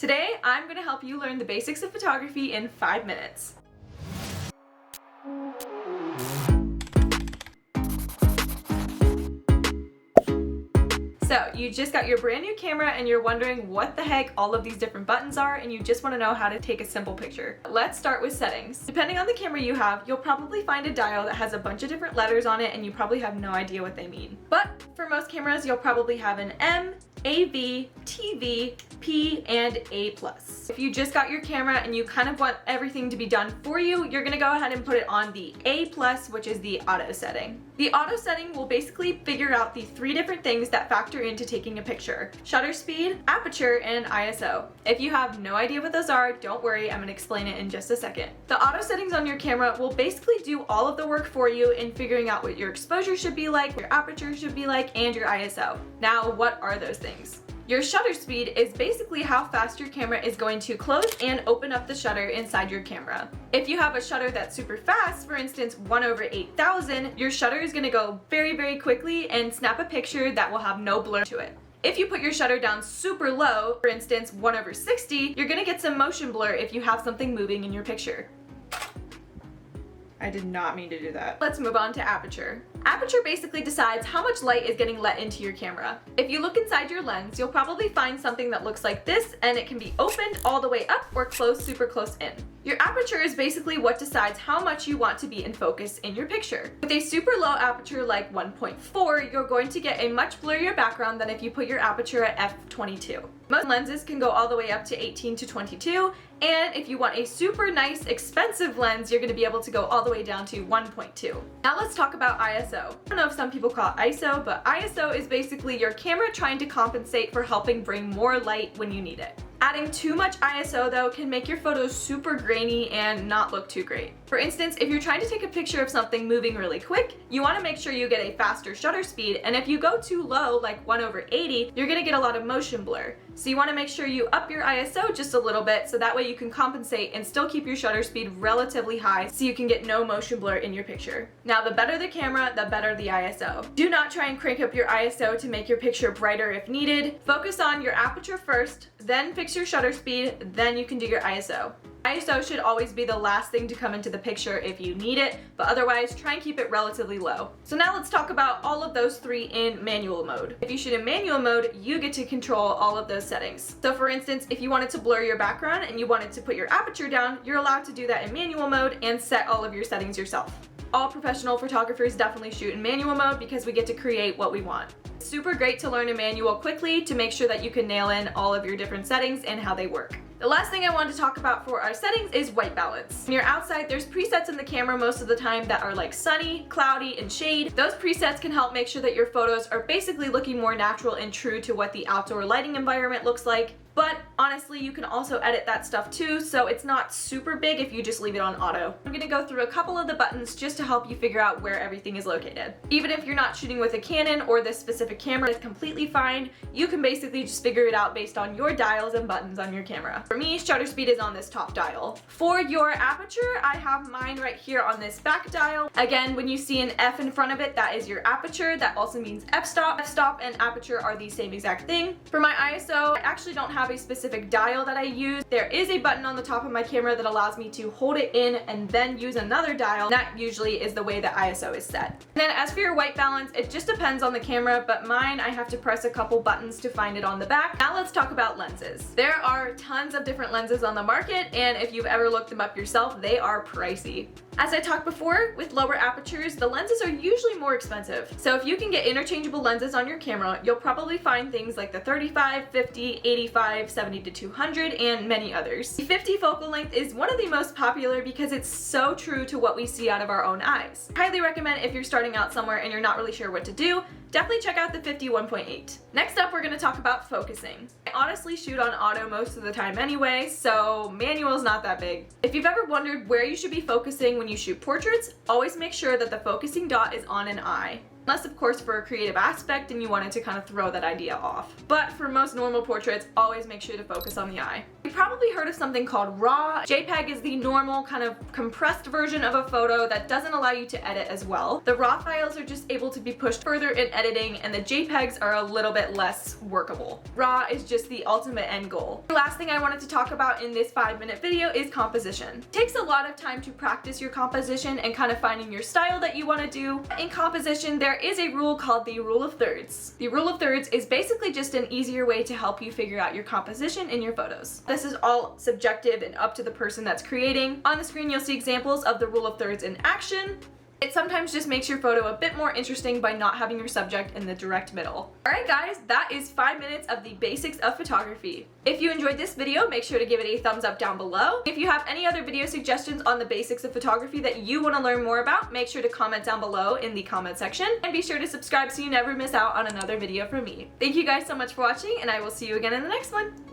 Today, I'm going to help you learn the basics of photography in 5 minutes. So, you just got your brand new camera and you're wondering what the heck all of these different buttons are, and you just want to know how to take a simple picture. Let's start with settings. Depending on the camera you have, you'll probably find a dial that has a bunch of different letters on it and you probably have no idea what they mean. But for most cameras, you'll probably have an M, AV, TV, P, and A+. If you just got your camera and you kind of want everything to be done for you, you're gonna go ahead and put it on the A+, which is the auto setting. The auto setting will basically figure out the 3 different things that factor into taking a picture: shutter speed, aperture, and ISO. If you have no idea what those are, don't worry, I'm gonna explain it in just a second. The auto settings on your camera will basically do all of the work for you in figuring out what your exposure should be like, what your aperture should be like, and your ISO. Now, what are those things? Your shutter speed is basically how fast your camera is going to close and open up the shutter inside your camera. If you have a shutter that's super fast, for instance 1/8000, your shutter is going to go very quickly and snap a picture that will have no blur to it. If you put your shutter down super low, for instance 1/60, you're going to get some motion blur if you have something moving in your picture. I did not mean to do that. Let's move on to aperture. Aperture basically decides how much light is getting let into your camera. If you look inside your lens, you'll probably find something that looks like this, and it can be opened all the way up or closed super close in. Your aperture is basically what decides how much you want to be in focus in your picture. With a super low aperture like 1.4, you're going to get a much blurrier background than if you put your aperture at f/22. Most lenses can go all the way up to 18 to 22, and if you want a super nice expensive lens, you're going to be able to go all the way down to 1.2. Now let's talk about ISO. I don't know if some people call it ISO, but ISO is basically your camera trying to compensate for helping bring more light when you need it. Adding too much ISO though can make your photos super grainy and not look too great. For instance, if you're trying to take a picture of something moving really quick, you want to make sure you get a faster shutter speed, and if you go too low, like 1/80, you're going to get a lot of motion blur. So you want to make sure you up your ISO just a little bit so that way you can compensate and still keep your shutter speed relatively high so you can get no motion blur in your picture. Now the better the camera, the better the ISO. Do not try and crank up your ISO to make your picture brighter if needed. Focus on your aperture first, then fix your shutter speed, then you can do your ISO. ISO should always be the last thing to come into the picture if you need it, but otherwise try and keep it relatively low. So now let's talk about all of those 3 in manual mode. If you shoot in manual mode, you get to control all of those settings. So for instance, if you wanted to blur your background and you wanted to put your aperture down, you're allowed to do that in manual mode and set all of your settings yourself. All professional photographers definitely shoot in manual mode because we get to create what we want. It's super great to learn a manual quickly to make sure that you can nail in all of your different settings and how they work. The last thing I wanted to talk about for our settings is white balance. When you're outside, there's presets in the camera most of the time that are like sunny, cloudy, and shade. Those presets can help make sure that your photos are basically looking more natural and true to what the outdoor lighting environment looks like. But honestly, you can also edit that stuff too, so it's not super big if you just leave it on auto. I'm gonna go through a couple of the buttons just to help you figure out where everything is located. Even if you're not shooting with a Canon or this specific camera is completely fine, you can basically just figure it out based on your dials and buttons on your camera. For me, shutter speed is on this top dial. For your aperture, I have mine right here on this back dial. Again, when you see an F in front of it, that is your aperture. That also means f-stop. F-stop and aperture are the same exact thing. For my ISO, I actually don't have a specific dial that I use. There is a button on the top of my camera that allows me to hold it in and then use another dial. That usually is the way that ISO is set. And then as for your white balance, it just depends on the camera, but mine, I have to press a couple buttons to find it on the back. Now let's talk about lenses. There are tons of different lenses on the market, and if you've ever looked them up yourself, they are pricey. As I talked before, with lower apertures, the lenses are usually more expensive. So if you can get interchangeable lenses on your camera, you'll probably find things like the 35, 50, 85, 70 to 200, and many others. The 50 focal length is one of the most popular because it's so true to what we see out of our own eyes. I highly recommend if you're starting out somewhere and you're not really sure what to do, definitely check out the 50 1.8. Next up, we're going to talk about focusing. I honestly shoot on auto most of the time anyway, so manual's not that big. If you've ever wondered where you should be focusing when you shoot portraits, always make sure that the focusing dot is on an eye. Unless of course for a creative aspect and you wanted to kind of throw that idea off. But for most normal portraits, always make sure to focus on the eye. You've probably heard of something called RAW. JPEG is the normal kind of compressed version of a photo that doesn't allow you to edit as well. The RAW files are just able to be pushed further in editing, and the JPEGs are a little bit less workable. RAW is just the ultimate end goal. The last thing I wanted to talk about in this 5-minute video is composition. It takes a lot of time to practice your composition and kind of finding your style that you want to do. In composition, there is a rule called the rule of thirds. The rule of thirds is basically just an easier way to help you figure out your composition in your photos. This is all subjective and up to the person that's creating. On the screen, you'll see examples of the rule of thirds in action. It sometimes just makes your photo a bit more interesting by not having your subject in the direct middle. Alright guys, that is 5 minutes of the basics of photography. If you enjoyed this video, make sure to give it a thumbs up down below. If you have any other video suggestions on the basics of photography that you want to learn more about, make sure to comment down below in the comment section. And be sure to subscribe so you never miss out on another video from me. Thank you guys so much for watching, and I will see you again in the next one.